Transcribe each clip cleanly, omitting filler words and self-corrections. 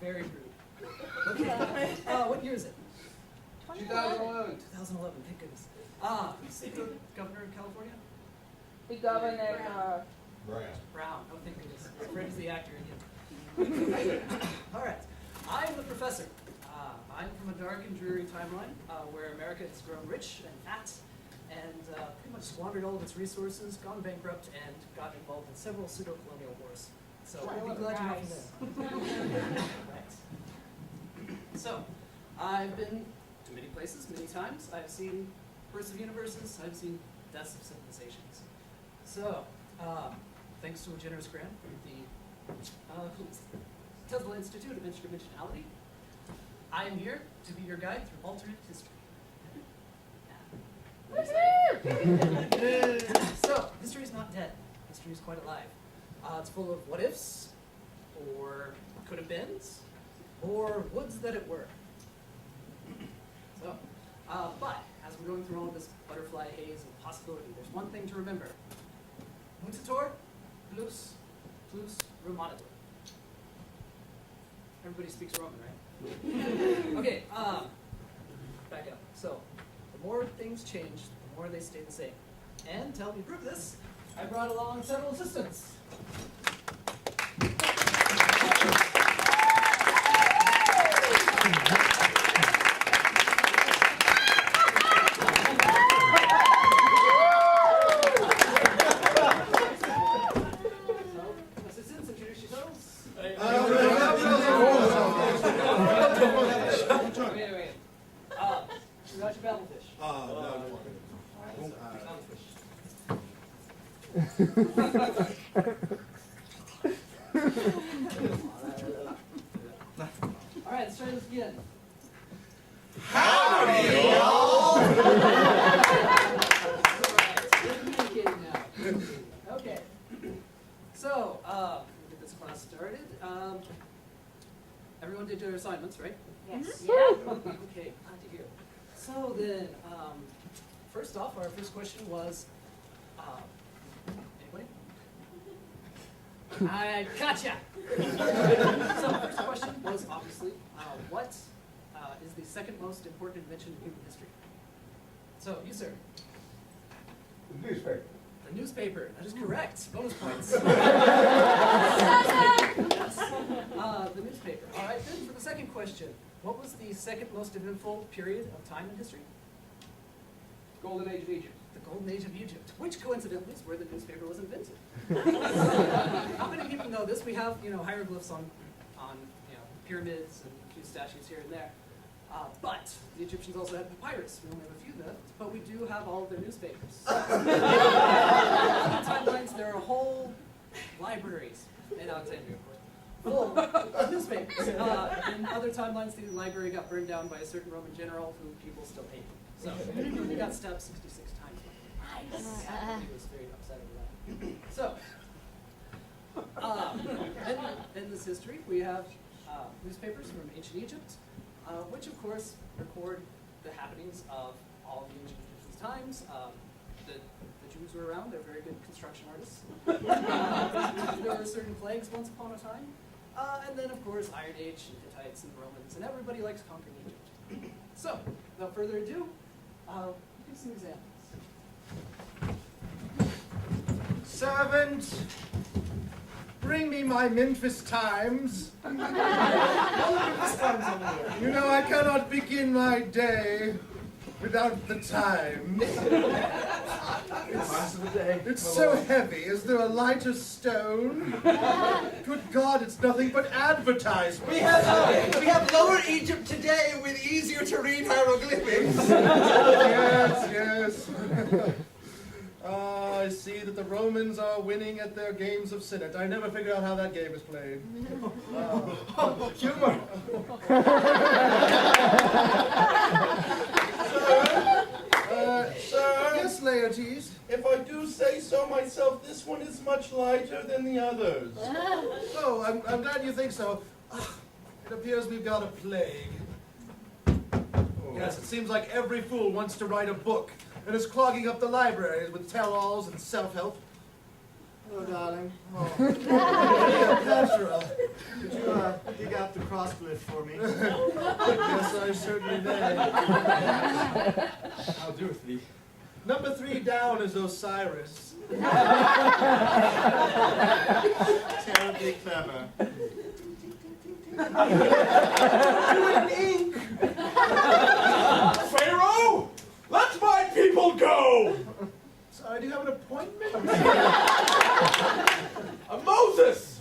Very rude. Okay. What year is it? 2011. 2011. Thank goodness. Speaker, Governor of California? The governor, Brown. Oh, thank goodness. Fred is the actor in him. All right. I am the professor. I'm from a dark and dreary timeline where America has grown rich and fat and pretty much squandered all of its resources, gone bankrupt, and gotten involved in several pseudo-colonial wars. So I'd be glad you're not from there. Right. So, I've been to many places, many times. I've seen births of universes. I've seen deaths of civilizations. So, thanks to a generous grant from the Tesla Institute of Interdimensionality, I am here to be your guide through alternate history. So, history is not dead. History is quite alive. It's full of what-ifs, or could-have-beens, or woulds that it were. So, but as we're going through all of this butterfly haze of possibility, there's one thing to remember. Mutator, plus Romanator. Everybody speaks Roman, right? Okay, back up. So, the more things change, the more they stay the same. And to help me prove this, I brought along several assistants. Assistants, introduce yourselves. Wait. We got your battlefish. All right, let's try this again. Howdy, y'all! Okay. So, we'll get this class started. Everyone did their assignments, right? yes. Yeah. Okay, glad to hear. So then, first off, our first question was, anybody? I gotcha! So the first question was obviously, what is the second most important invention in human history? So, you sir. The newspaper. The newspaper, that is correct. Bonus points. Yes. The newspaper. All right, then for the second question, what was the second most eventful period of time in history? Golden Age of Egypt. The Golden Age of Egypt, which coincidentally is where the newspaper was invented. How many people know this? We have, hieroglyphs on pyramids and a few statues here and there. But the Egyptians also had papyrus. We only have a few left, but we do have all of their newspapers. In timelines, there are whole libraries in Alexandria, of course, full of newspapers. In other timelines, the library got burned down by a certain Roman general who people still hate. So he got stabbed 66 times. Nice. He was very upset over that. So, in this history, we have newspapers from ancient Egypt, which of course record the happenings of all the ancient Egyptians' times. The Jews were around; they're very good construction artists. There were certain plagues once upon a time, and then of course Iron Age and Hittites and Romans, and everybody likes conquering Egypt. So, without further ado, give some examples. Servant, bring me my Memphis Times. You know, I cannot begin my day without the Times. It's so heavy. Is there a lighter stone? Good God, it's nothing but advertisement. We have Lower Egypt today with easier to read hieroglyphics. Yes. I see that the Romans are winning at their games of Senate. I never figured out how that game is played. Humor. Sir, Yes, Laertes. if I do say so myself, this one is much lighter than the others. Oh, I'm glad you think so. It appears we've got a plague. Yes, it seems like every fool wants to write a book and is clogging up the libraries with tell-alls and self-help. Hello, darling. Cleopatra. Could you dig out the cross glyph for me? Yes, I certainly may. I'll do it, Lee. Number 3 down is Osiris. Terribly clever. Doing ink! Pharaoh, let my people go! Sorry, do you have an appointment? Moses!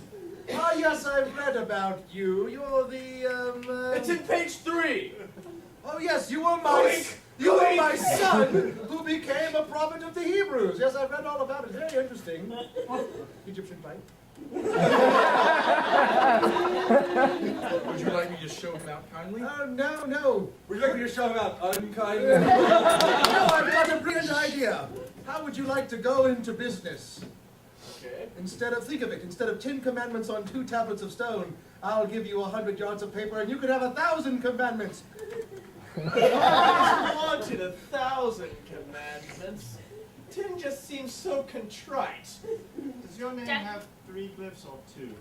Ah, yes, I've read about you. You're the, It's in page 3. Oh, yes, you were my... Clink! You were Clink! my son, who became a prophet of the Hebrews. Yes, I've read all about it. Very interesting. Egyptian fight. Would you like me to show him out kindly? No. Would you like me to show him out unkindly? No, I've got a brilliant idea. How would you like to go into business? Okay. Instead of 10 commandments on 2 tablets of stone, I'll give you 100 yards of paper and you could have 1,000 commandments. I wanted 1,000 commandments. 10 just seems so contrite. Does your name have 3 glyphs or 2?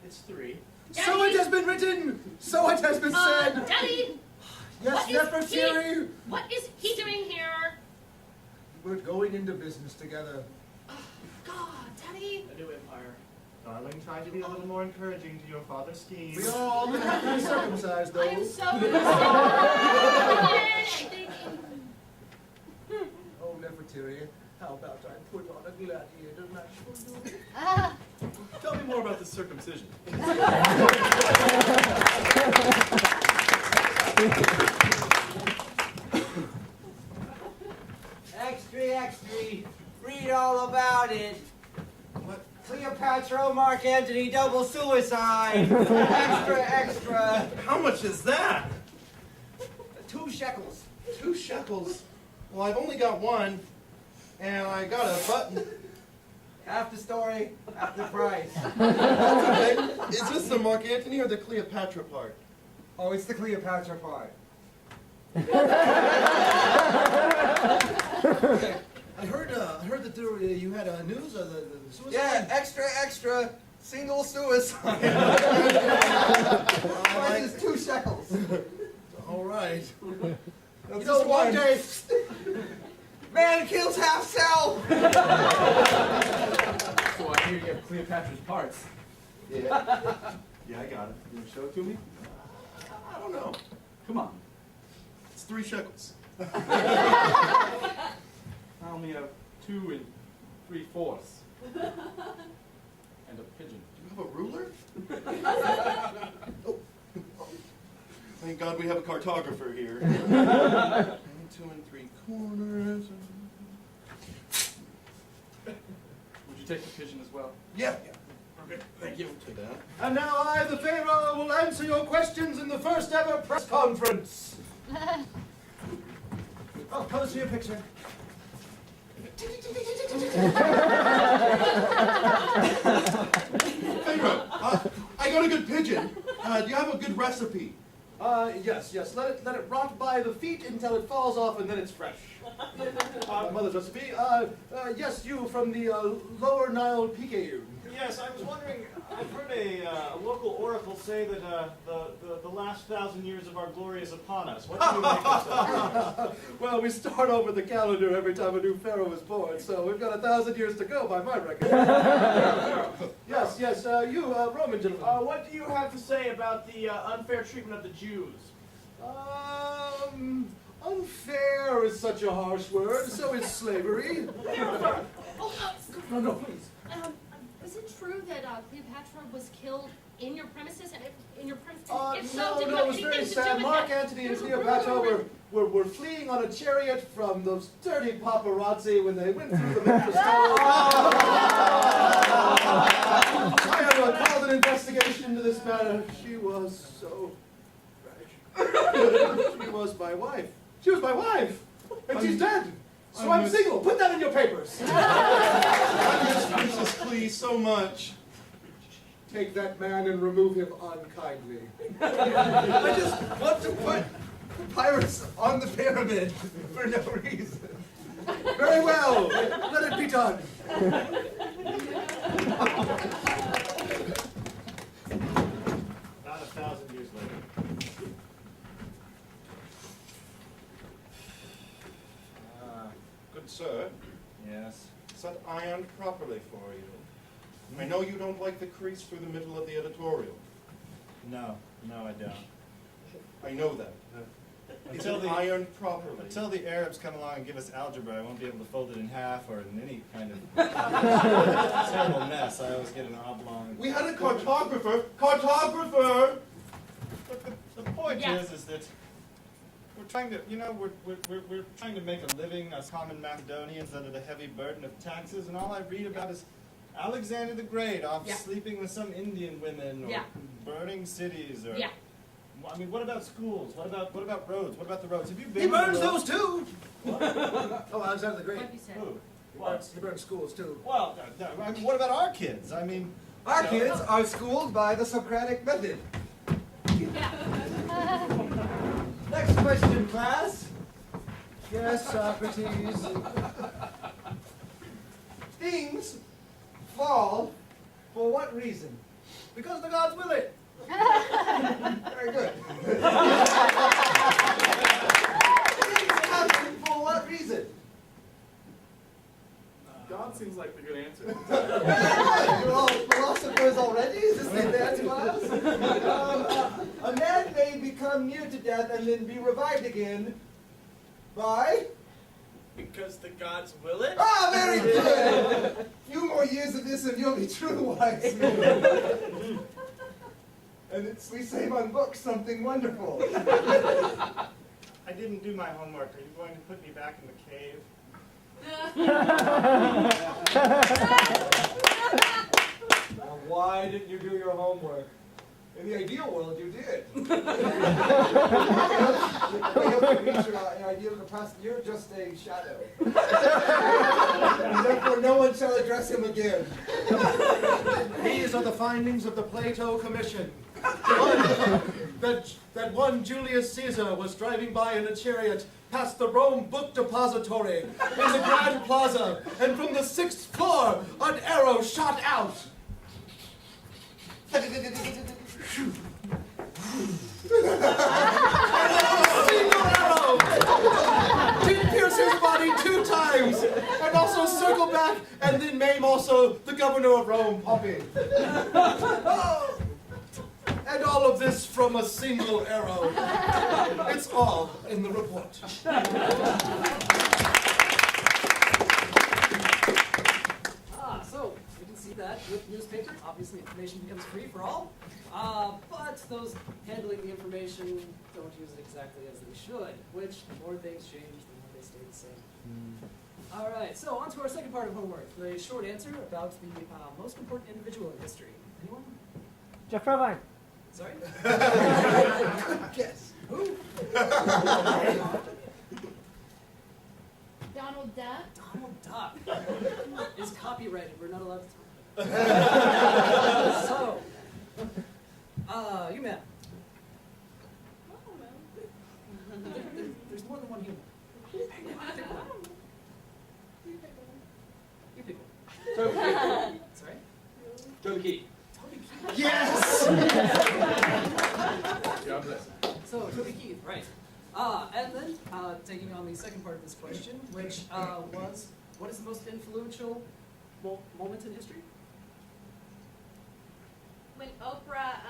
It's 3. So it has been written! So it has been said! Daddy! Yes, what is Nefertiri! What is he doing here? We're going into business together. God, Daddy! A new empire. Darling, try to be a little more encouraging to your father's scheme. We are all going to have to be circumcised, though. I am so excited! Oh, Nefertiri, how about I put on a gladiator match for you? Tell me more about the circumcision. Extra. Read all about it. What? Cleopatra, Mark Antony, double suicide. Extra. How much is that? 2 shekels. 2 shekels. Well, I've only got 1, and I got a button. Half the story, half the price. Okay. Is this the Mark Antony or the Cleopatra part? Oh, it's the Cleopatra part. I heard that you had news of the suicide. Yeah, extra. Single suicide. Price is 2 shekels. All right. That's You know, just one day... Man kills half self. So I hear you have Cleopatra's parts. Yeah, I got it. You want to show it to me? I don't know. Come on. It's 3 shekels. I only have 2 3/4. And a pigeon. Do you have a ruler? Oh. Thank God we have a cartographer here. 2 3/4. Would you take the pigeon as well? Yeah. Okay, thank you. To that. And now I, the Pharaoh, will answer your questions in the first ever press conference. Oh, pose for your picture. Pharaoh, I got a good pigeon. Do you have a good recipe? Yes. Let it rot by the feet until it falls off and then it's fresh. My mother's recipe. Yes, you from the Lower Nile Picayune. Yes, I was wondering, I've heard a local oracle say that the last 1,000 years of our glory is upon us. What do you make of that? Well, we start over the calendar every time a new pharaoh is born, so we've got 1,000 years to go by my record. Yes, you, Roman gentleman. What do you have to say about the unfair treatment of the Jews? Unfair is such a harsh word, so is slavery. No, please. Was it true that Cleopatra was killed in your premises? And in your premises? No, it was very sad. Mark Antony and Cleopatra were fleeing on a chariot from those dirty paparazzi when they went through the Memphis Tunnel. I have called an investigation into this matter. She was so tragic. She was my wife. And she's dead. So I'm single. Put that in your papers. I miss Princess Clee so much. Take that man and remove him unkindly. I just want to put pirates on the pyramid for no reason. Very well. Let it be done. About 1,000 years later. Good sir, Yes. is that ironed properly for you? I know you don't like the crease through the middle of the editorial. No, I don't. I know that. Is Until it the- ironed properly? Until the Arabs come along and give us algebra, I won't be able to fold it in half or in any kind of terrible mess. I always get an oblong. We had a cartographer! Cartographer! Look, the point Yeah. is that we're trying to, we're trying to make a living as common Macedonians under the heavy burden of taxes, and all I read about is Alexander the Great off Yeah. sleeping with some Indian women, or Yeah. burning cities, or Yeah. I mean, what about schools? What about roads? What about the roads? Have you been? He to the burns roads? those too! Oh, Alexander the Great. What you said. Who? He burns schools too. Well, I mean, what about our kids? I mean, Our kids are schooled by the Socratic method. Yeah. Next question, class. Yes, Socrates. Things fall for what reason? Because the gods will it. Very good. Things happen for what reason? God seems like the good answer. You're all philosophers already? Is this the advanced class? A man may become near to death and then be revived again by... Because the gods will it? Ah, very good! A few more years of this and you'll be true wise men. And it's, we save on books something wonderful. I didn't do my homework. Are you going to put me back in the cave? Now, why didn't you do your homework? In the ideal world, you did. You failed to reach your ideal capacity. You're just a shadow. And therefore, no one shall address him again. These are the findings of the Plato Commission. That one Julius Caesar was driving by in a chariot past the Rome Book Depository in the Grand Plaza, and from the 6th floor, an arrow shot out. Single arrow! Did pierce his body 2 times, and also circle back, and then maim also the governor of Rome, Pompey. Oh. And all of this from a single arrow. It's all in the report. So we can see that with newspaper, obviously information becomes free for all. But those handling the information don't use it exactly as they should, which the more things change, the more they stay the same. All right, so on to our second part of homework, the short answer about the most important individual in history. Anyone? Jeff Provine. Sorry? Guess. Who? Donald Duck. Donald Duck is copyrighted. We're not allowed to talk about it. So, you man. There's more than one human. Pick one. You pick one. Sorry? Toby Keith. Toby Keith. Yes! God bless. So, Toby Keith, right. And then, taking on the second part of this question, which was, what is the most influential moment in history? When Oprah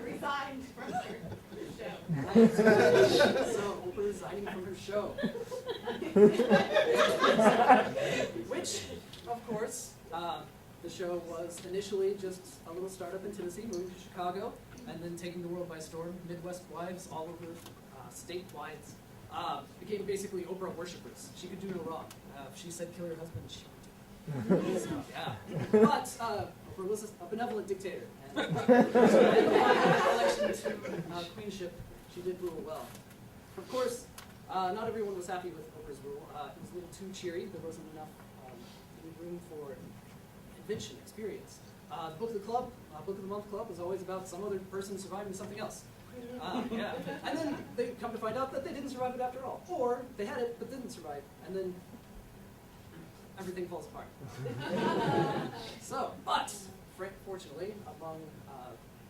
resigned from her show. So, Oprah resigning from her show. Which, of course, the show was initially just a little startup in Tennessee, moving to Chicago, and then taking the world by storm. Midwest wives all over, statewide, became basically Oprah worshippers. She could do no wrong. If she said kill your husband, she would do it. So, yeah. But Oprah was a benevolent dictator. And in election to queenship, she did rule well. Of course, not everyone was happy with Oprah's rule. It was a little too cheery. There wasn't enough room for invention, experience. The Book of the Club, Book of the Month Club was always about some other person surviving something else. Yeah. And then they come to find out that they didn't survive it after all. Or they had it, but didn't survive. And then everything falls apart. So, but fortunately, among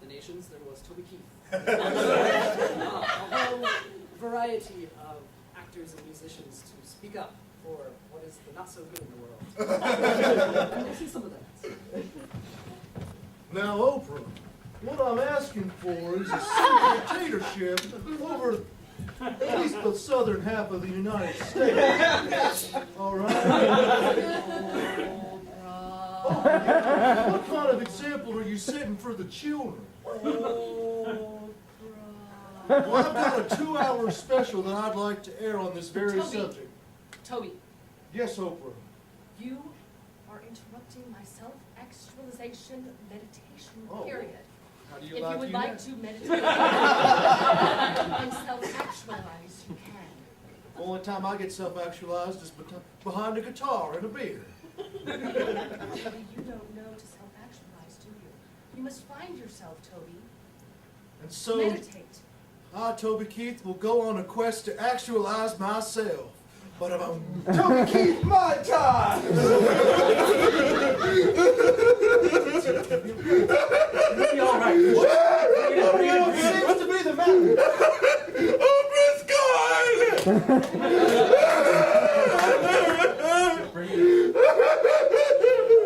the nations, there was Toby Keith. A whole variety of actors and musicians to speak up for what is the not so good in the world. And we'll see some of that. Now, Oprah, what I'm asking for is a dictatorship over at least the southern half of the United States. All right? Oprah, what kind of example are you setting for the children? Well, I've got a 2-hour special that I'd like to air on this very subject. Toby, Yes, Oprah. you are interrupting my self-actualization meditation Oh. period. How do If you you like would to like do to meditate and self-actualize, you can. that? Only time I get self-actualized is behind a guitar and a beer. Toby, you don't know to self-actualize, do you? You must find yourself, Toby. And so, Meditate. I, Toby Keith, will go on a quest to actualize myself. But Toby Keith, my time! It'll be all right. What seems to be the matter? Oprah's gone!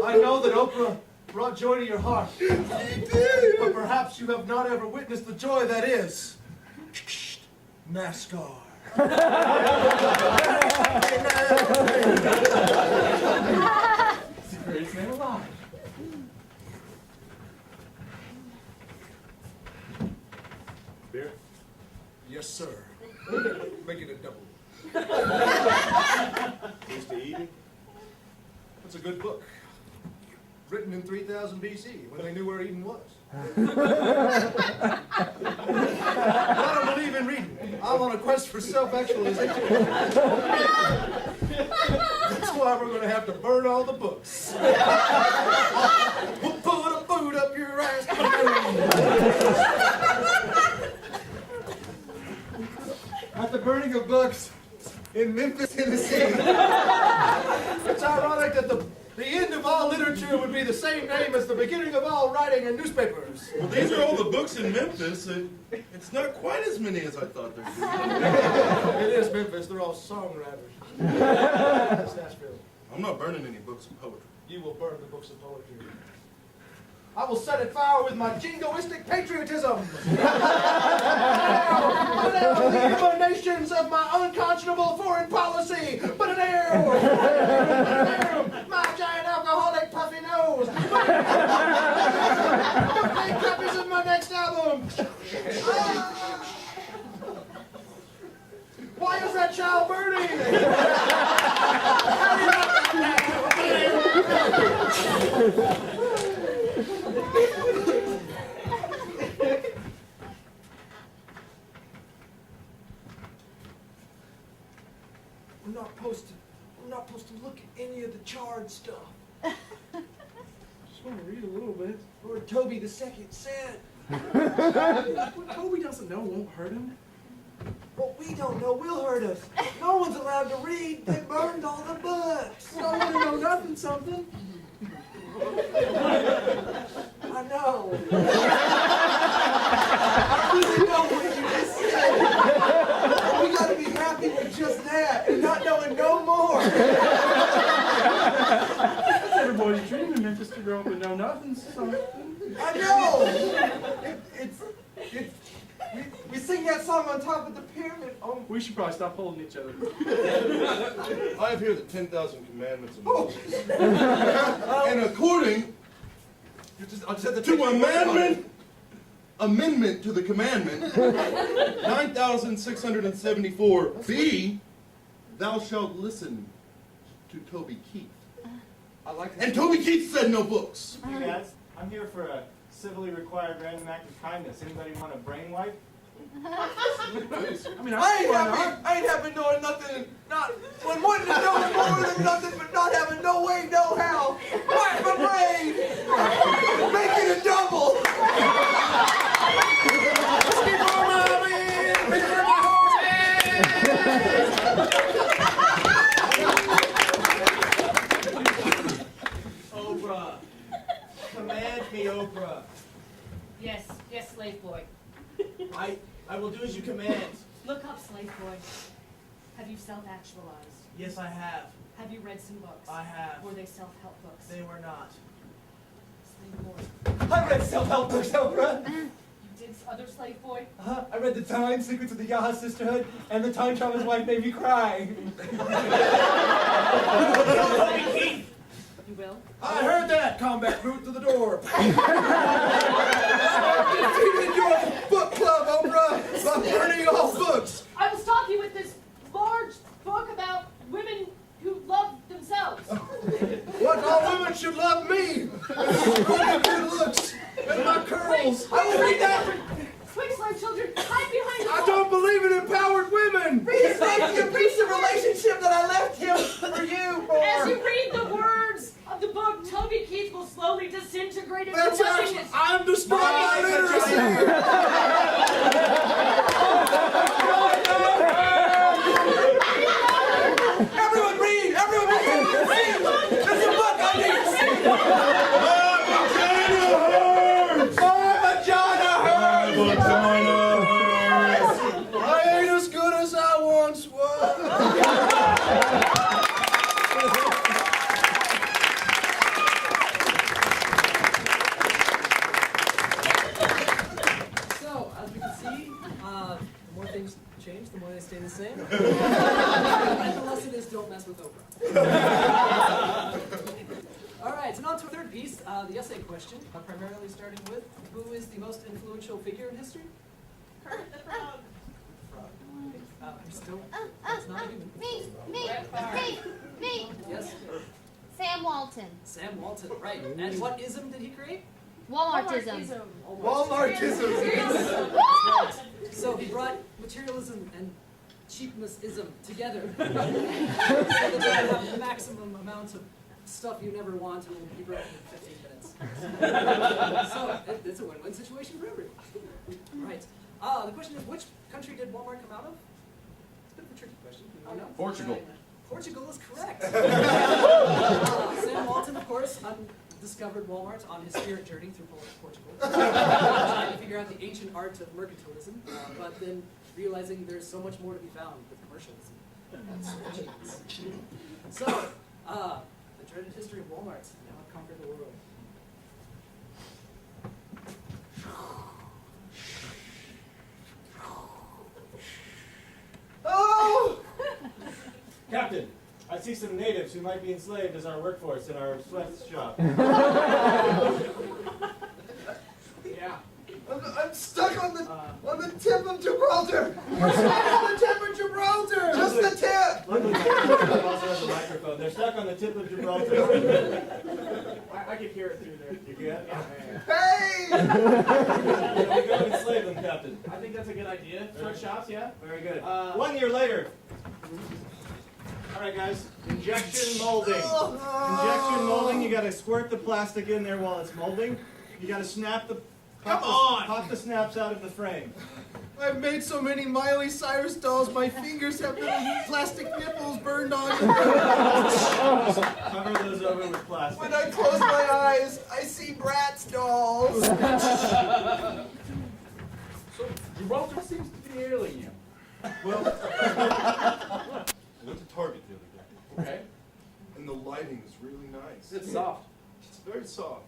I know that Oprah brought joy to your heart. But perhaps you have not ever witnessed the joy that is NASCAR. It's the greatest man alive. Beer? Yes, sir. Make it a double. Used to eating? That's a good book. Written in 3000 BC, when they knew where Eden was. I don't believe in reading. I'm on a quest for self-actualization. That's why we're going to have to burn all the books. We'll put a boot up your ass. At the burning of books in Memphis, Tennessee. It's ironic that the end of all literature would be the same name as the beginning of all writing in newspapers. Well, these are all the books in Memphis. It's not quite as many as I thought there'd be. It is Memphis. They're all songwriters. That's Nashville. I'm not burning any books of poetry. You will burn the books of poetry. I will set it fire with my jingoistic patriotism. The emanations of my unconscionable foreign policy. But an air, my giant alcoholic puffy nose. The big copies of my next album. Why is that child burning? I'm not supposed to look at any of the charred stuff. Just want to read a little bit. Lord Toby II said. What Toby doesn't know won't hurt him. What we don't know will hurt us. No one's allowed to read. They burned all the books. I want to know nothing, something. I know. I really know what you just said. We gotta be happy with just that and not knowing no more. That's everybody's dream in Memphis to grow up and know nothing, something. I know! We sing that song on top of the pyramid. Oh, We should probably stop holding each other. I have here the 10,000 Commandments of Moses. And according to amendment to the commandment, 9,674b, thou shalt listen to Toby Keith. I like And Toby Keith said no books. Hey guys, I'm here for a civilly required random act of kindness. Anybody want a brain wipe? I mean, I ain't happy knowing nothing, not when wanting to know more than nothing, but not having no way, no how. Wipe my brain, make it a double. Whiskey for my man, whiskey for my horse. I will do as you command. Look up, slave boy. Have you self-actualized? Yes, I have. Have you read some books? I have. Were they self-help books? They were not. Slave boy. I read self-help books, Oprah. You did, other slave boy? I read The Time, Secrets of the Yaha Sisterhood, and The Time Trauma's Wife Made Me Cry. You will? I heard that! Combat boot to the door! Defeated your book club, Oprah! By burning all books! I will stop you with this large book about women who love themselves. What, all women should love me! My good looks and my curls! I will read that! Quick, slave children, hide behind the I wall. don't believe in empowered women! Read the abusive relationship that I left him for you for. As you read the words of the book, Toby Keith will slowly disintegrate into That's actually, nothingness. I'm destroying my literacy! Everyone read! Everyone read! There's a book I need to see! My vagina hurts! I ain't as good as I once was! So, as we can see, the more things change, the more they stay the same. And the lesson is don't mess with Oprah. All right, so now to our third piece, the essay question, primarily starting with, who is the most influential figure in history? Kurt the Frog. It's not a human. Me. Yes, Sam Walton. Sam Walton, right. And what ism did he create? Walmartism. Walmartism! So he brought materialism and cheapness-ism together so that they would have the maximum amount of stuff you never want and will be broken in 15 minutes. So it's a win-win situation for everyone. Right. The question is, which country did Walmart come out of? It's a bit of a tricky question. You know? Portugal. Portugal is correct. Sam Walton, of course, discovered Walmart on his spirit journey through Portugal, trying to figure out the ancient art of mercantilism, but then realizing there's so much more to be found with commercialism. That's genius. So, the dreaded history of Walmart now have conquered the world. Oh! Captain, I see some natives who might be enslaved as our workforce in our sweatshop. Yeah. I'm stuck on the tip of Gibraltar. We're stuck on the tip of Gibraltar. Just the tip. Luckily, Captain also has a microphone. They're stuck on the tip of Gibraltar. I could hear it through there. You can? Hey! We go and enslave them, Captain. I think that's a good idea. Sweatshops, yeah? Very good. 1 year later. All right, guys. Injection molding. Injection molding. You got to squirt the plastic in there while it's molding. You got to snap the. Pop the snaps out of the frame. I've made so many Miley Cyrus dolls, my fingers have little plastic nipples burned on them. Cover those over with plastic. When I close my eyes, I see Bratz dolls. So, Gibraltar seems to be ailing you. Well, I went to Target the other day, Okay. and the lighting is really nice. It's soft. It's very soft.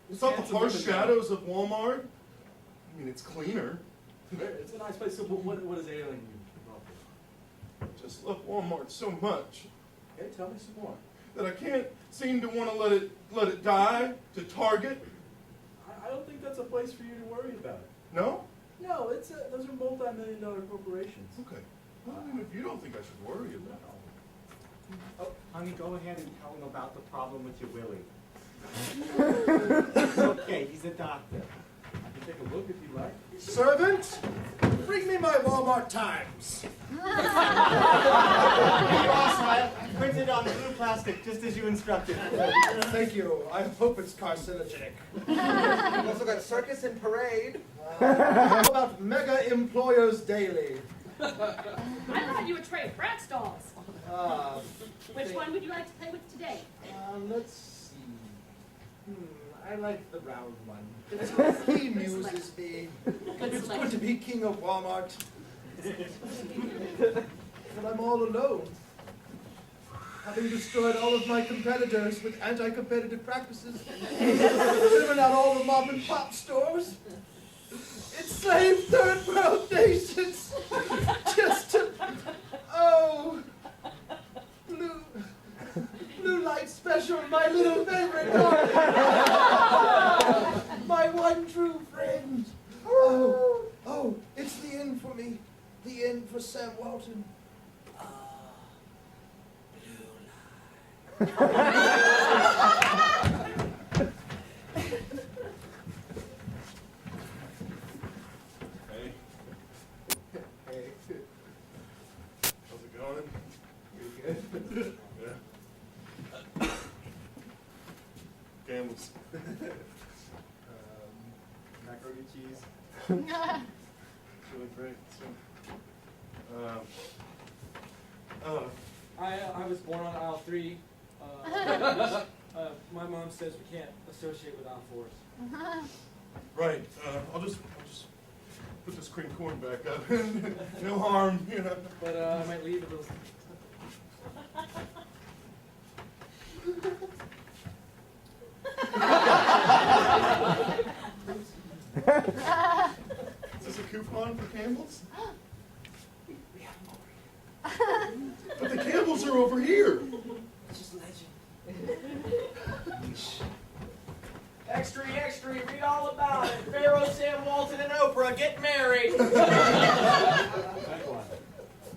It's not the harsh shadows of Walmart. I mean, it's cleaner. It's a nice place. So, what is ailing you, Gibraltar? I just love Walmart so much Okay, tell me some more. that I can't seem to want to let it die to Target. I don't think that's a place for you to worry about it. No? No, those are multi-million-dollar corporations. Okay. Well, I mean, if you don't think I should worry about it. Oh, honey, go ahead and tell him about the problem with your Willie. It's okay, he's a doctor. I can take a look if you like. Servant, bring me my Walmart Times. I printed on blue plastic just as you instructed. Thank you. I hope it's carcinogenic. We've also got Circus and Parade. How about Mega Employers Daily? I brought you a tray of Bratz dolls. Which one would you like to play with today? Let's see. I like the round one. He amuses me. It's good to be king of Walmart. But I'm all alone. Having destroyed all of my competitors with anti-competitive practices, driven out all the mom and pop stores, enslaved third world nations, just to, blue light special, my little favorite dog, my one true friend. Oh, it's the end for me, the end for Sam Walton. Hey. Hey. How's it going? Pretty good. Yeah. Camels. Macaroni cheese. It's really great. I was born on aisle 3. My mom says we can't associate with aisle 4s. Right. I'll just put this cream corn back up. No harm, you know. But I might leave a little. Is this a coupon for Campbell's? But the Campbells are over here. It's just legend. Extra, extra, read all about it. Pharaoh, Sam Walton, and Oprah get married.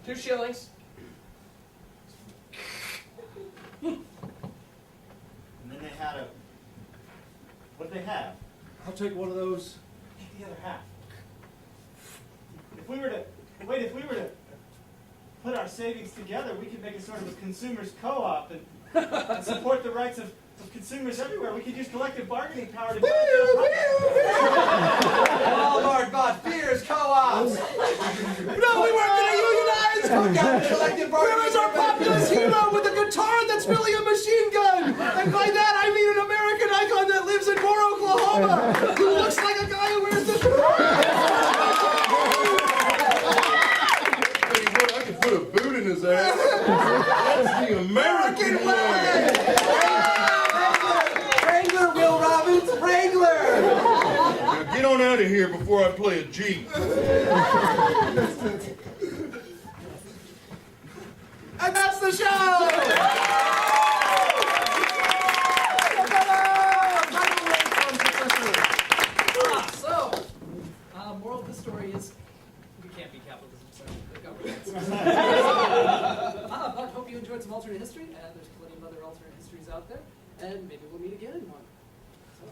2 shillings. And then they had what'd they have? I'll take one of those. Take the other half. If we were to put our savings together, we could make a sort of a consumers co-op and support the rights of consumers everywhere. We could use collective bargaining power to Walmart bought beers co-ops. No, we weren't going to unionize! Where is our populist hero with a guitar that's really a machine gun? And by that I mean an American icon that lives in Moore, Oklahoma, who looks like a guy who wears the... I could put a boot in his ass. That's the American way. Wrangler, Will Robbins, Wrangler! Now get on out of here before I play a G. And that's the show! Moral of the story is, we can't be capitalism, so the government. But hope you enjoyed some alternate history, and there's plenty of other alternate histories out there, and maybe we'll meet again in one. So.